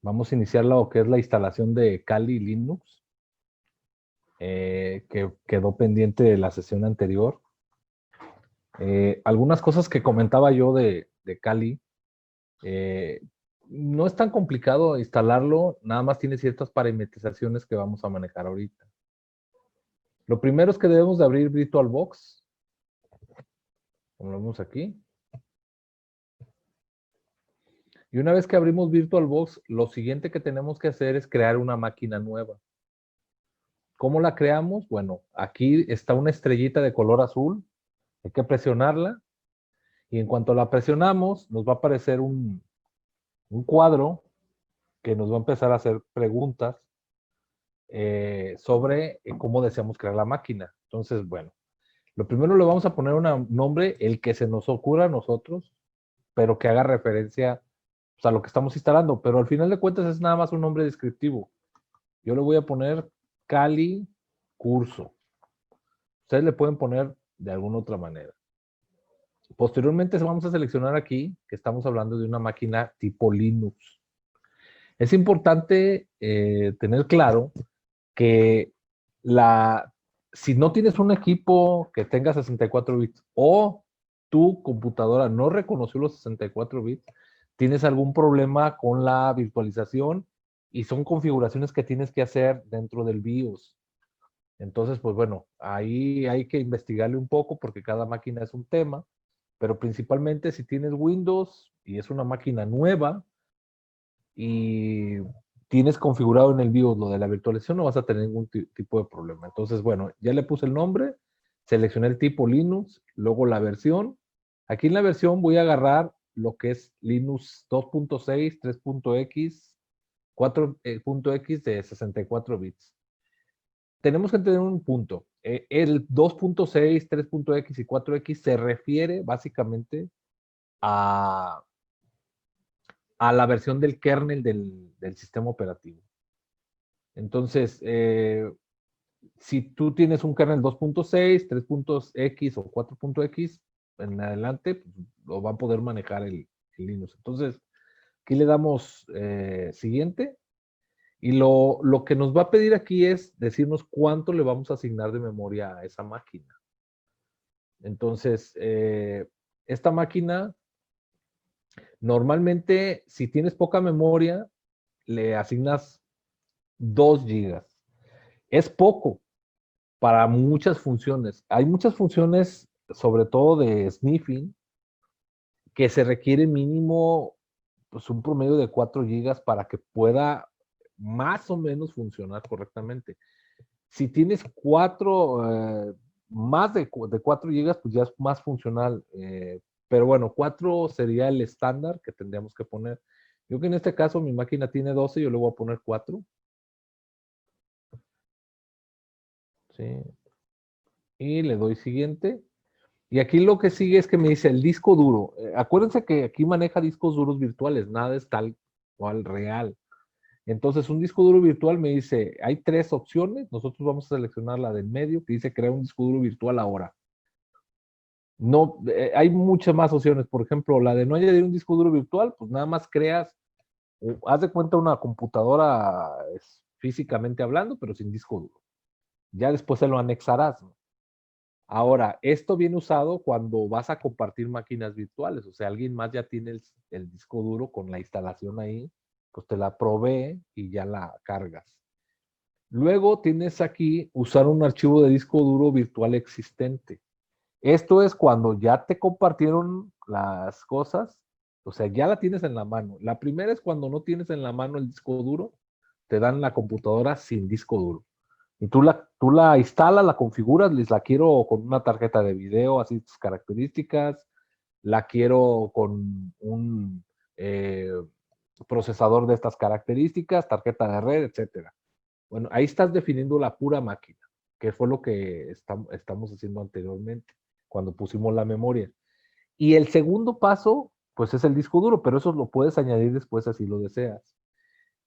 Vamos a iniciar lo que es la instalación de Kali Linux, que quedó pendiente de la sesión anterior. Algunas cosas que comentaba yo de Kali, eh, no es tan complicado instalarlo, nada más tiene ciertas parametrizaciones que vamos a manejar ahorita. Lo primero es que debemos de abrir VirtualBox, como lo vemos aquí. Y una vez que abrimos VirtualBox, lo siguiente que tenemos que hacer es crear una máquina nueva. ¿Cómo la creamos? Bueno, aquí está una estrellita de color azul, hay que presionarla y en cuanto la presionamos nos va a aparecer un cuadro que nos va a empezar a hacer preguntas sobre cómo deseamos crear la máquina. Entonces, bueno, lo primero le vamos a poner un nombre, el que se nos ocurra a nosotros, pero que haga referencia pues, a lo que estamos instalando, pero al final de cuentas es nada más un nombre descriptivo. Yo le voy a poner Kali Curso. Ustedes le pueden poner de alguna otra manera. Posteriormente vamos a seleccionar aquí que estamos hablando de una máquina tipo Linux. Es importante tener claro que si no tienes un equipo que tenga 64 bits o tu computadora no reconoció los 64 bits, tienes algún problema con la virtualización y son configuraciones que tienes que hacer dentro del BIOS. Entonces, pues bueno, ahí hay que investigarle un poco porque cada máquina es un tema, pero principalmente si tienes Windows y es una máquina nueva y tienes configurado en el BIOS lo de la virtualización, no vas a tener ningún tipo de problema. Entonces, bueno, ya le puse el nombre, seleccioné el tipo Linux, luego la versión. Aquí en la versión voy a agarrar lo que es Linux 2.6, 3.x, 4.x de 64 bits. Tenemos que tener un punto. El 2.6, 3.x y 4x se refiere básicamente a, a la versión del kernel del sistema operativo. Entonces, si tú tienes un kernel 2.6, 3.x o 4.x, en adelante, pues, lo va a poder manejar el Linux. Entonces, aquí le damos siguiente. Y lo que nos va a pedir aquí es decirnos cuánto le vamos a asignar de memoria a esa máquina. Entonces, esta máquina, normalmente, si tienes poca memoria, le asignas 2 gigas. Es poco para muchas funciones. Hay muchas funciones, sobre todo de sniffing, que se requiere mínimo pues, un promedio de 4 gigas para que pueda más o menos funcionar correctamente. Si tienes más de 4 gigas, pues ya es más funcional. Pero bueno, 4 sería el estándar que tendríamos que poner. Yo que en este caso mi máquina tiene 12, yo le voy a poner 4. ¿Sí? Y le doy siguiente. Y aquí lo que sigue es que me dice el disco duro. Acuérdense que aquí maneja discos duros virtuales, nada es tal cual real. Entonces, un disco duro virtual me dice, hay 3 opciones, nosotros vamos a seleccionar la del medio, que dice crear un disco duro virtual ahora. No, hay muchas más opciones. Por ejemplo, la de no añadir un disco duro virtual, pues nada más creas, haz de cuenta una computadora físicamente hablando, pero sin disco duro. Ya después se lo anexarás, ¿no? Ahora, esto viene usado cuando vas a compartir máquinas virtuales, o sea, alguien más ya tiene el disco duro con la instalación ahí, pues te la provee y ya la cargas. Luego tienes aquí usar un archivo de disco duro virtual existente. Esto es cuando ya te compartieron las cosas, o sea, ya la tienes en la mano. La primera es cuando no tienes en la mano el disco duro, te dan la computadora sin disco duro. Y tú la instalas, la configuras, les la quiero con una tarjeta de video, así tus características, la quiero con un procesador de estas características, tarjeta de red, etcétera. Bueno, ahí estás definiendo la pura máquina, que fue lo que estamos haciendo anteriormente, cuando pusimos la memoria. Y el segundo paso, pues es el disco duro, pero eso lo puedes añadir después así lo deseas.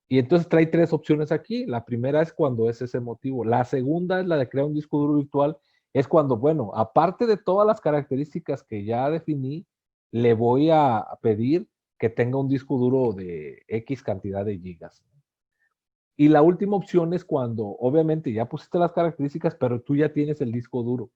Y entonces trae 3 opciones aquí. La primera es cuando es ese motivo. La segunda es la de crear un disco duro virtual. Es cuando, bueno, aparte de todas las características que ya definí, le voy a pedir que tenga un disco duro de X cantidad de gigas. Y la última opción es cuando, obviamente, ya pusiste las características, pero tú ya tienes el disco duro.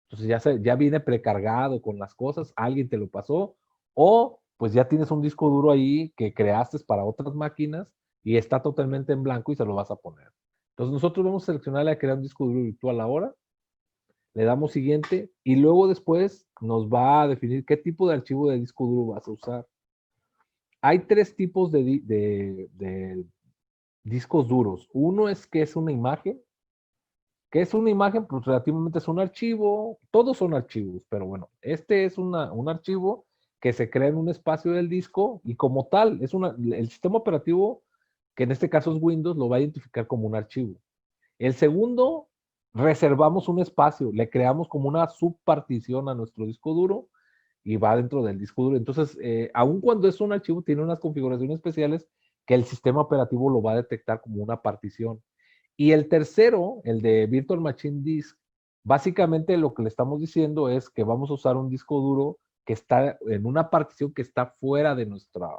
Entonces ya viene precargado con las cosas, alguien te lo pasó, o pues ya tienes un disco duro ahí que creaste para otras máquinas y está totalmente en blanco y se lo vas a poner. Entonces nosotros vamos a seleccionarle a crear un disco duro virtual ahora, le damos siguiente y luego después nos va a definir qué tipo de archivo de disco duro vas a usar. Hay tres tipos de discos duros. Uno es que es una imagen, que es una imagen, pues relativamente es un archivo, todos son archivos, pero bueno, este es un archivo que se crea en un espacio del disco y como tal, el sistema operativo, que en este caso es Windows, lo va a identificar como un archivo. El segundo, reservamos un espacio, le creamos como una subpartición a nuestro disco duro y va dentro del disco duro. Entonces, aun cuando es un archivo, tiene unas configuraciones especiales que el sistema operativo lo va a detectar como una partición. Y el tercero, el de Virtual Machine Disk, básicamente lo que le estamos diciendo es que vamos a usar un disco duro que está en una partición que está fuera de nuestra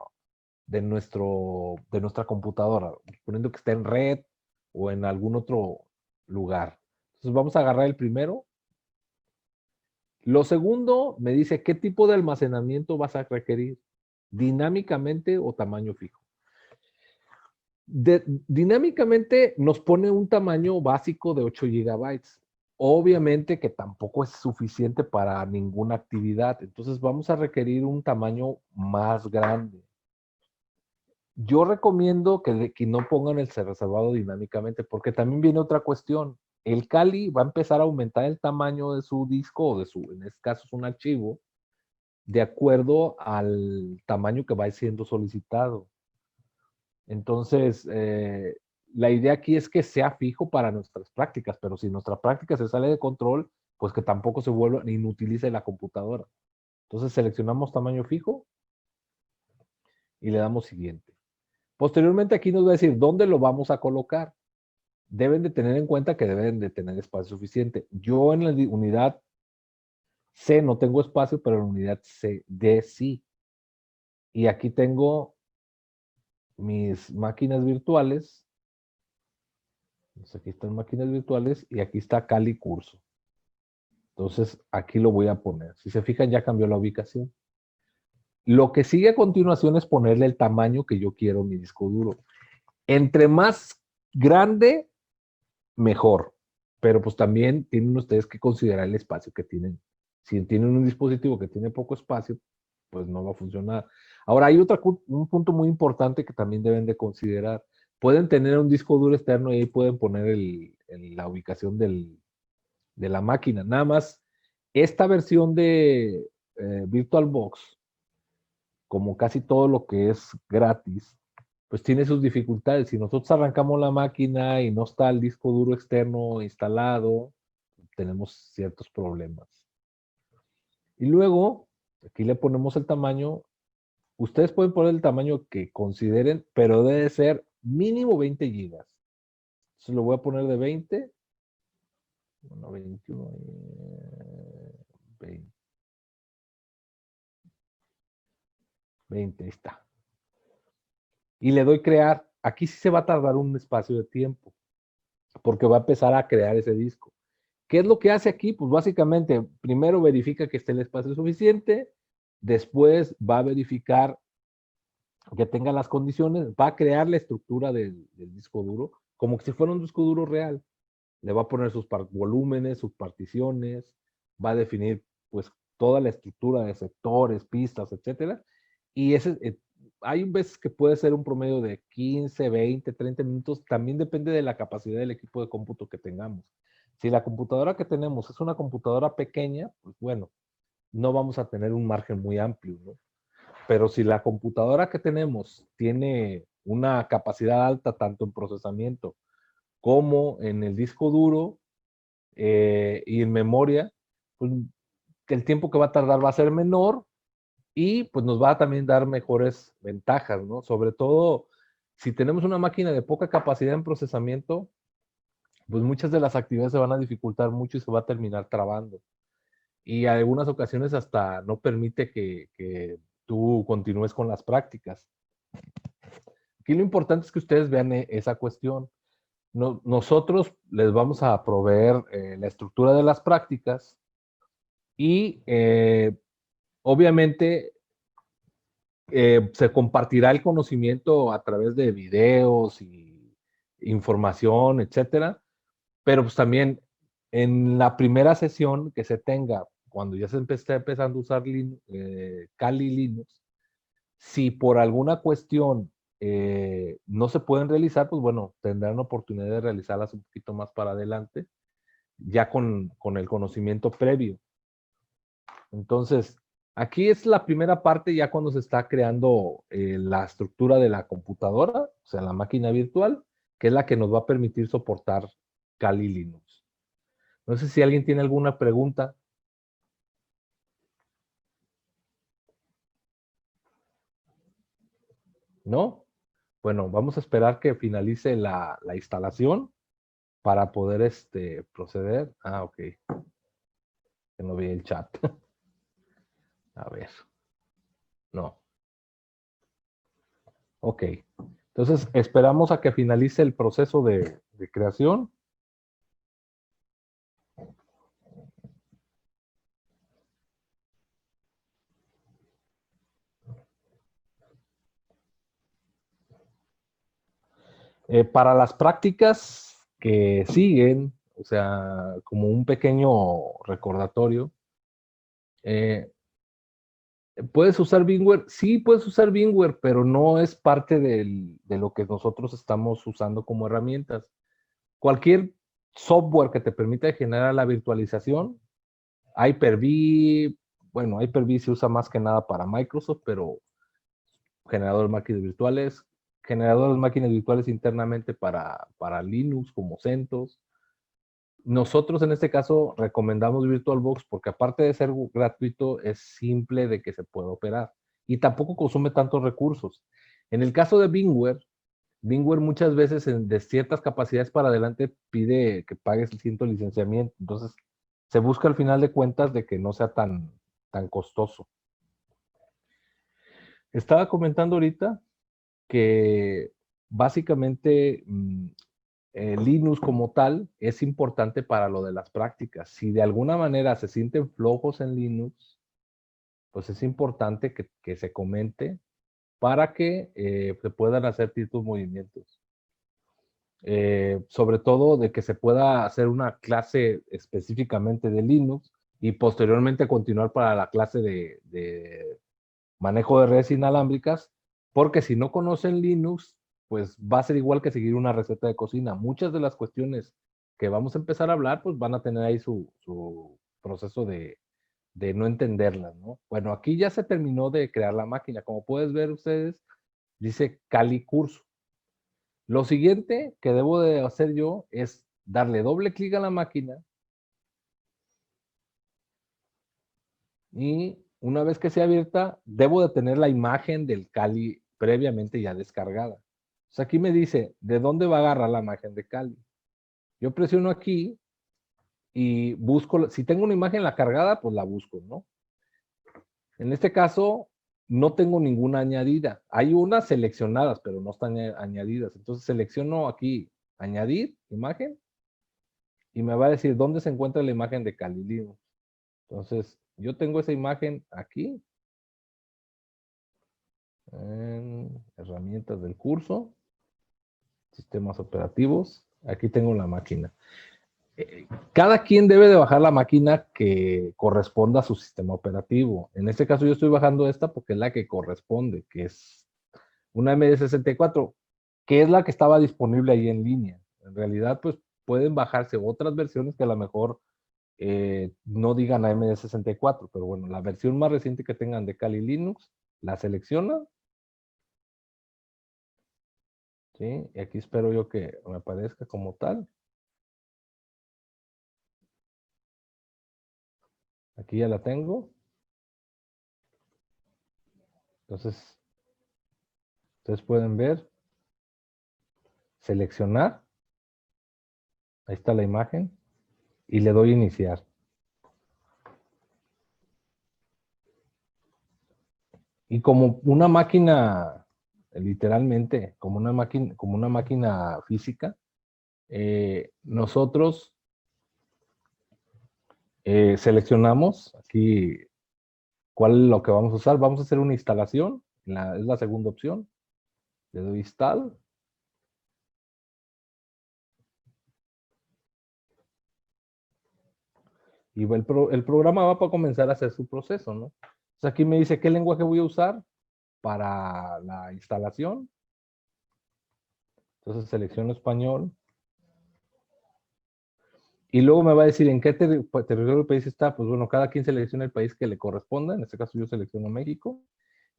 computadora, poniendo que está en red o en algún otro lugar. Entonces vamos a agarrar el primero. Lo segundo me dice qué tipo de almacenamiento vas a requerir, dinámicamente o tamaño fijo. Dinámicamente nos pone un tamaño básico de 8 gigabytes. Obviamente que tampoco es suficiente para ninguna actividad. Entonces vamos a requerir un tamaño más grande. Yo recomiendo que no pongan el reservado dinámicamente porque también viene otra cuestión. El Kali va a empezar a aumentar el tamaño de su disco o en este caso es un archivo, de acuerdo al tamaño que va siendo solicitado. Entonces, la idea aquí es que sea fijo para nuestras prácticas, pero si nuestra práctica se sale de control, pues que tampoco se vuelva ni inutilice la computadora. Entonces seleccionamos tamaño fijo y le damos siguiente. Posteriormente aquí nos va a decir dónde lo vamos a colocar. Deben de tener en cuenta que deben de tener espacio suficiente. Yo en la unidad C no tengo espacio, pero en la unidad C, D sí. Y aquí tengo mis máquinas virtuales. Entonces aquí están máquinas virtuales y aquí está Kali curso. Entonces aquí lo voy a poner. Si se fijan ya cambió la ubicación. Lo que sigue a continuación es ponerle el tamaño que yo quiero en mi disco duro. Entre más grande, mejor. Pero pues también tienen ustedes que considerar el espacio que tienen. Si tienen un dispositivo que tiene poco espacio, pues no va a funcionar. Ahora hay un punto muy importante que también deben de considerar. Pueden tener un disco duro externo y ahí pueden poner la ubicación de la máquina. Nada más, esta versión de VirtualBox, como casi todo lo que es gratis, pues tiene sus dificultades. Si nosotros arrancamos la máquina y no está el disco duro externo instalado, tenemos ciertos problemas. Y luego, aquí le ponemos el tamaño. Ustedes pueden poner el tamaño que consideren, pero debe ser mínimo 20 gigas. Entonces lo voy a poner de 20. Bueno, 21, 20. 20, ahí está. Y le doy crear. Aquí sí se va a tardar un espacio de tiempo, porque va a empezar a crear ese disco. ¿Qué es lo que hace aquí? Pues básicamente, primero verifica que esté el espacio suficiente, después va a verificar que tenga las condiciones, va a crear la estructura del disco duro, como si fuera un disco duro real. Le va a poner sus volúmenes, sus particiones, va a definir pues toda la estructura de sectores, pistas, etcétera. Y hay veces que puede ser un promedio de 15, 20, 30 minutos, también depende de la capacidad del equipo de cómputo que tengamos. Si la computadora que tenemos es una computadora pequeña, pues bueno, no vamos a tener un margen muy amplio, ¿no? Pero si la computadora que tenemos tiene una capacidad alta tanto en procesamiento como en el disco duro y en memoria, pues el tiempo que va a tardar va a ser menor y pues nos va a también dar mejores ventajas, ¿no? Sobre todo si tenemos una máquina de poca capacidad en procesamiento, pues muchas de las actividades se van a dificultar mucho y se va a terminar trabando. Y en algunas ocasiones hasta no permite que tú continúes con las prácticas. Aquí lo importante es que ustedes vean esa cuestión. Nosotros les vamos a proveer la estructura de las prácticas y obviamente se compartirá el conocimiento a través de videos y información, etcétera, pero pues también en la primera sesión que se tenga, cuando ya se esté empezando a usar Kali Linux, si por alguna cuestión no se pueden realizar, pues bueno, tendrán oportunidad de realizarlas un poquito más para adelante, ya con el conocimiento previo. Entonces, aquí es la primera parte ya cuando se está creando la estructura de la computadora, o sea, la máquina virtual, que es la que nos va a permitir soportar Kali Linux. No sé si alguien tiene alguna pregunta. ¿No? Bueno, vamos a esperar que finalice la instalación para poder proceder. Ah, ok. Que no vi el chat. A ver. No. Ok. Entonces, esperamos a que finalice el proceso de creación. Para las prácticas que siguen, o sea, como un pequeño recordatorio, eh, ¿puedes usar VMware? Sí, puedes usar VMware, pero no es parte de lo que nosotros estamos usando como herramientas. Cualquier software que te permita generar la virtualización, Hyper-V, bueno, Hyper-V se usa más que nada para Microsoft, pero generador de máquinas virtuales, generadores de máquinas virtuales internamente para Linux como CentOS. Nosotros en este caso recomendamos VirtualBox porque aparte de ser gratuito, es simple de que se pueda operar y tampoco consume tantos recursos. En el caso de VMware muchas veces de ciertas capacidades para adelante pide que pagues el ciento licenciamiento. Entonces, se busca al final de cuentas de que no sea tan costoso. Estaba comentando ahorita que básicamente Linux como tal es importante para lo de las prácticas. Si de alguna manera se sienten flojos en Linux, pues es importante que se comente para que se puedan hacer ciertos movimientos. Sobre todo de que se pueda hacer una clase específicamente de Linux y posteriormente continuar para la clase de manejo de redes inalámbricas, porque si no conocen Linux, pues va a ser igual que seguir una receta de cocina. Muchas de las cuestiones que vamos a empezar a hablar, pues van a tener ahí su proceso de no entenderlas, ¿no? Bueno, aquí ya se terminó de crear la máquina. Como puedes ver ustedes, dice Kali Curso. Lo siguiente que debo de hacer yo es darle doble clic a la máquina y una vez que sea abierta, debo de tener la imagen del Kali previamente ya descargada. Entonces aquí me dice, ¿de dónde va a agarrar la imagen de Kali? Yo presiono aquí y busco, si tengo una imagen la cargada, pues la busco, ¿no? En este caso, no tengo ninguna añadida. Hay unas seleccionadas, pero no están añadidas. Entonces selecciono aquí, añadir imagen, y me va a decir dónde se encuentra la imagen de Kali Linux. Entonces, yo tengo esa imagen aquí, en herramientas del curso, sistemas operativos. Aquí tengo la máquina. Cada quien debe de bajar la máquina que corresponda a su sistema operativo. En este caso yo estoy bajando esta porque es la que corresponde, que es una MD64, que es la que estaba disponible ahí en línea. En realidad, pues pueden bajarse otras versiones que a lo mejor no digan AMD64, pero bueno, la versión más reciente que tengan de Kali Linux, la selecciona, ¿sí? Y aquí espero yo que me aparezca como tal. Aquí ya la tengo. Entonces, ustedes pueden ver, seleccionar, ahí está la imagen, y le doy iniciar. Y como una máquina, literalmente, como una máquina física, nosotros seleccionamos aquí cuál es lo que vamos a usar. Vamos a hacer una instalación, es la segunda opción. Le doy install. Y el programa va para comenzar a hacer su proceso, ¿no? Entonces aquí me dice qué lenguaje voy a usar para la instalación. Entonces selecciono español. Y luego me va a decir en qué territorio del país está. Pues bueno, cada quien selecciona el país que le corresponda. En este caso yo selecciono México.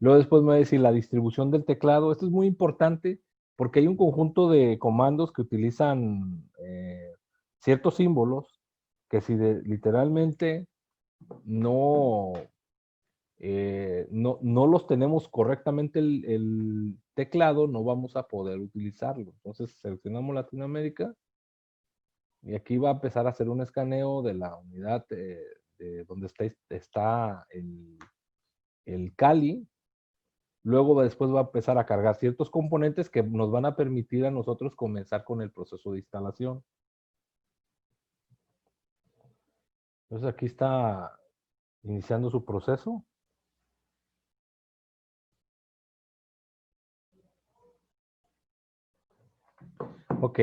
Luego después me va a decir la distribución del teclado. Esto es muy importante porque hay un conjunto de comandos que utilizan ciertos símbolos que si literalmente no, no los tenemos correctamente el teclado, no vamos a poder utilizarlo. Entonces seleccionamos Latinoamérica y aquí va a empezar a hacer un escaneo de la unidad de donde está el Kali. Luego después va a empezar a cargar ciertos componentes que nos van a permitir a nosotros comenzar con el proceso de instalación. Entonces aquí está iniciando su proceso. Ok.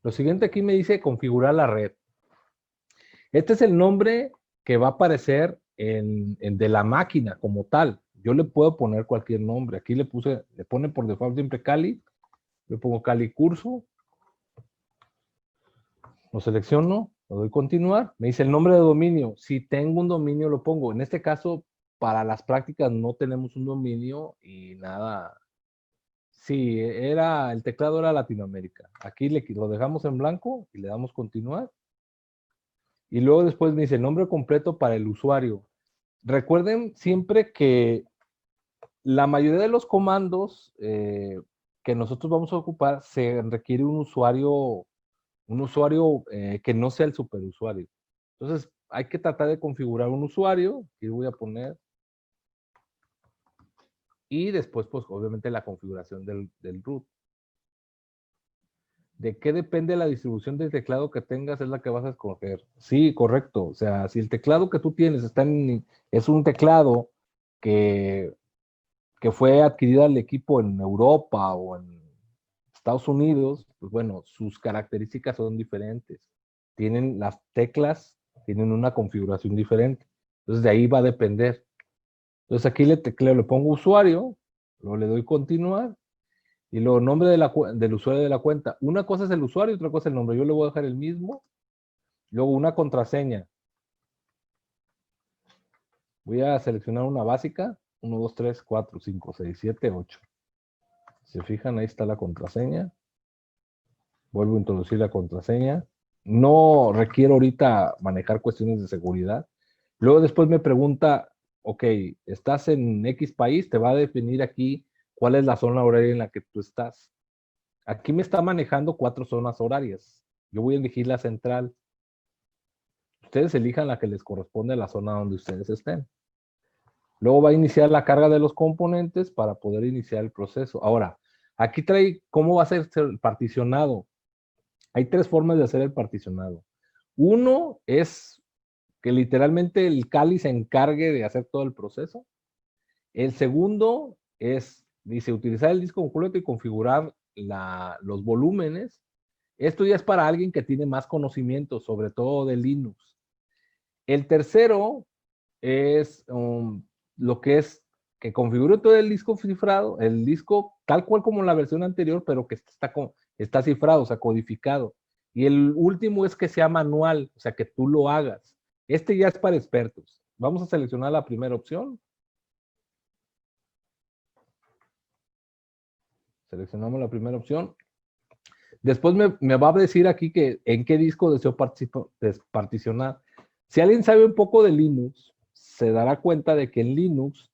Lo siguiente aquí me dice configurar la red. Este es el nombre que va a aparecer de la máquina como tal. Yo le puedo poner cualquier nombre. Aquí le pone por default siempre Kali. Le pongo Kali curso. Lo selecciono, lo doy continuar. Me dice el nombre de dominio. Si tengo un dominio lo pongo. En este caso, para las prácticas no tenemos un dominio y nada. Sí, el teclado era Latinoamérica. Aquí lo dejamos en blanco y le damos continuar. Y luego después me dice el nombre completo para el usuario. Recuerden siempre que la mayoría de los comandos que nosotros vamos a ocupar se requiere un usuario que no sea el superusuario. Entonces, hay que tratar de configurar un usuario, que voy a poner, y después, pues, obviamente, la configuración del root. ¿De qué depende la distribución del teclado que tengas? Es la que vas a escoger. Sí, correcto. O sea, si el teclado que tú tienes es un teclado que, que fue adquirido al equipo en Europa o en Estados Unidos, pues bueno, sus características son diferentes. Tienen las teclas, tienen una configuración diferente. Entonces, de ahí va a depender. Entonces, aquí le tecleo, le pongo usuario, luego le doy continuar y luego nombre del usuario de la cuenta. Una cosa es el usuario y otra cosa es el nombre. Yo le voy a dejar el mismo. Luego una contraseña. Voy a seleccionar una básica. 1, 2, 3, 4, 5, 6, 7, 8. Se fijan, ahí está la contraseña. Vuelvo a introducir la contraseña. No requiero ahorita manejar cuestiones de seguridad. Luego después me pregunta, ok, estás en X país, te va a definir aquí cuál es la zona horaria en la que tú estás. Aquí me está manejando 4 zonas horarias. Yo voy a elegir la central. Ustedes elijan la que les corresponde a la zona donde ustedes estén. Luego va a iniciar la carga de los componentes para poder iniciar el proceso. Ahora, aquí trae cómo va a ser particionado. Hay 3 formas de hacer el particionado. Uno es que literalmente el Kali se encargue de hacer todo el proceso. El segundo es, dice, utilizar el disco completo y configurar los volúmenes. Esto ya es para alguien que tiene más conocimiento, sobre todo de Linux. El tercero es lo que es que configure todo el disco cifrado, el disco tal cual como la versión anterior, pero que está cifrado, o sea, codificado. Y el último es que sea manual, o sea, que tú lo hagas. Este ya es para expertos. Vamos a seleccionar la primera opción. Seleccionamos la primera opción. Después me va a decir aquí que en qué disco deseo particionar. Si alguien sabe un poco de Linux, se dará cuenta de que en Linux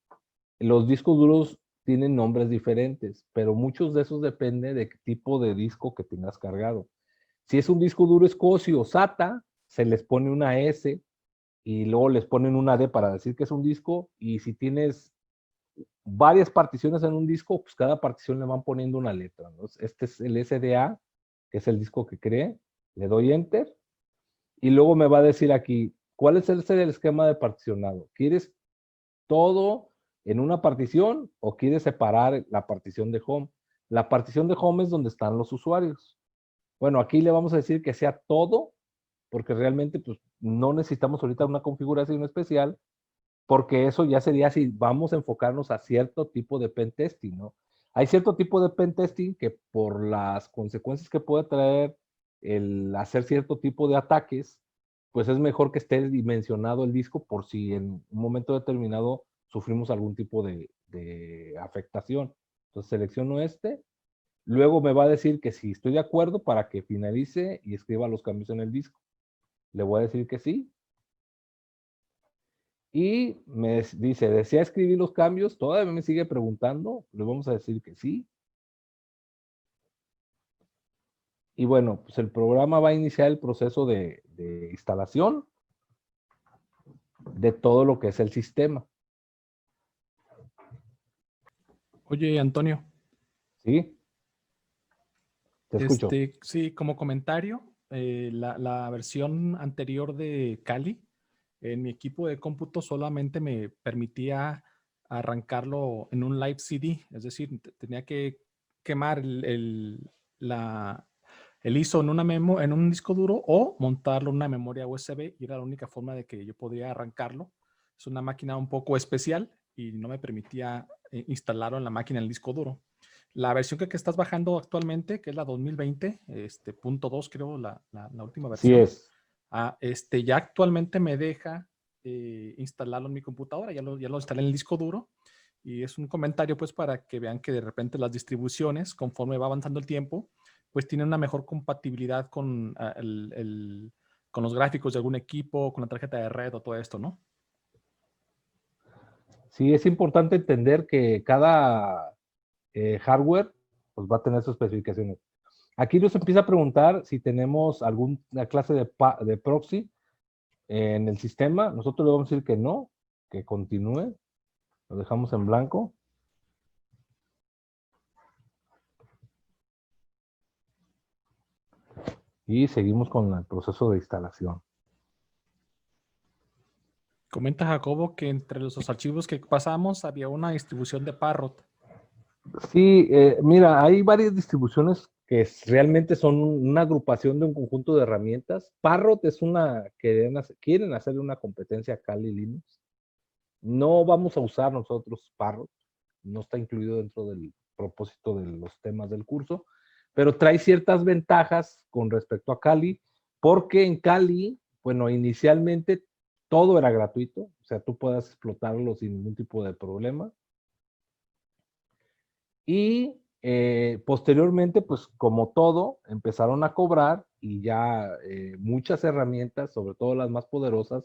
los discos duros tienen nombres diferentes, pero muchos de esos depende de qué tipo de disco que tengas cargado. Si es un disco duro SCSI o SATA, se les pone una S y luego les ponen una D para decir que es un disco, y si tienes varias particiones en un disco, pues cada partición le van poniendo una letra, ¿no? Este es el SDA, que es el disco que creé, le doy Enter, y luego me va a decir aquí, ¿cuál es el esquema de particionado? ¿Quieres todo en una partición o quieres separar la partición de home? La partición de home es donde están los usuarios. Bueno, aquí le vamos a decir que sea todo, porque realmente pues, no necesitamos ahorita una configuración especial, porque eso ya sería si vamos a enfocarnos a cierto tipo de pentesting, ¿no? Hay cierto tipo de pentesting que por las consecuencias que puede traer el hacer cierto tipo de ataques, pues es mejor que esté dimensionado el disco por si en un momento determinado sufrimos algún tipo de afectación. Entonces selecciono este, luego me va a decir que si estoy de acuerdo para que finalice y escriba los cambios en el disco. Le voy a decir que sí, y me dice, ¿desea escribir los cambios? Todavía me sigue preguntando, le vamos a decir que sí. Y bueno, pues el programa va a iniciar el proceso de instalación de todo lo que es el sistema. Oye, Antonio. ¿Sí? Te escucho. Sí, como comentario, la versión anterior de Kali, en mi equipo de cómputo solamente me permitía arrancarlo en un live CD, es decir, tenía que quemar el ISO en un disco duro o montarlo en una memoria USB y era la única forma de que yo podría arrancarlo. Es una máquina un poco especial y no me permitía instalarlo en la máquina en el disco duro. La versión que estás bajando actualmente, que es la 2020, punto 2, creo, la última Sí versión, es. ya actualmente me deja instalarlo en mi computadora, ya lo instalé en el disco duro, y es un comentario pues para que vean que de repente las distribuciones, conforme va avanzando el tiempo, pues tienen una mejor compatibilidad con, con los gráficos de algún equipo, con la tarjeta de red o todo esto, ¿no? Sí, es importante entender que cada hardware pues va a tener sus especificaciones. Aquí nos empieza a preguntar si tenemos alguna clase de proxy en el sistema. Nosotros le vamos a decir que no, que continúe. Lo dejamos en blanco. Y seguimos con el proceso de instalación. Comenta Jacobo que entre los archivos que pasamos había una distribución de Parrot. Sí, mira, hay varias distribuciones que realmente son una agrupación de un conjunto de herramientas. Parrot es una que quieren hacer una competencia a Kali Linux. No vamos a usar nosotros Parrot, no está incluido dentro del propósito de los temas del curso, pero trae ciertas ventajas con respecto a Kali, porque en Kali, bueno, inicialmente todo era gratuito, o sea, tú puedas explotarlo sin ningún tipo de problema. Y posteriormente, pues como todo, empezaron a cobrar y ya muchas herramientas, sobre todo las más poderosas,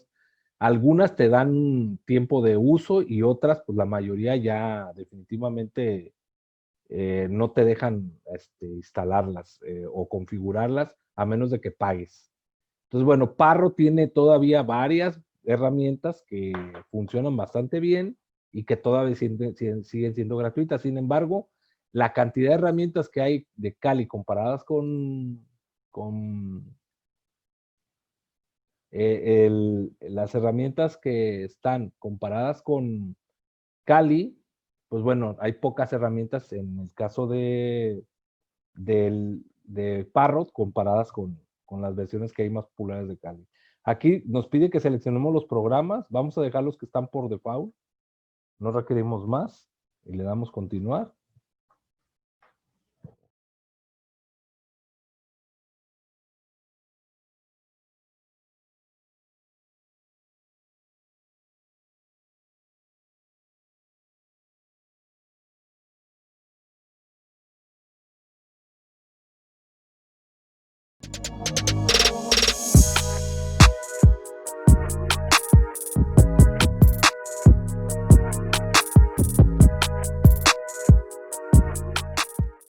algunas te dan tiempo de uso y otras, pues la mayoría ya definitivamente no te dejan instalarlas o configurarlas a menos de que pagues. Entonces, bueno, Parro tiene todavía varias herramientas que funcionan bastante bien y que todavía siguen siendo gratuitas. Sin embargo, la cantidad de herramientas que hay de Kali comparadas con las herramientas que están comparadas con Kali, pues bueno, hay pocas herramientas en el caso de Parrot comparadas con las versiones que hay más populares de Kali. Aquí nos pide que seleccionemos los programas, vamos a dejar los que están por default, no requerimos más y le damos continuar.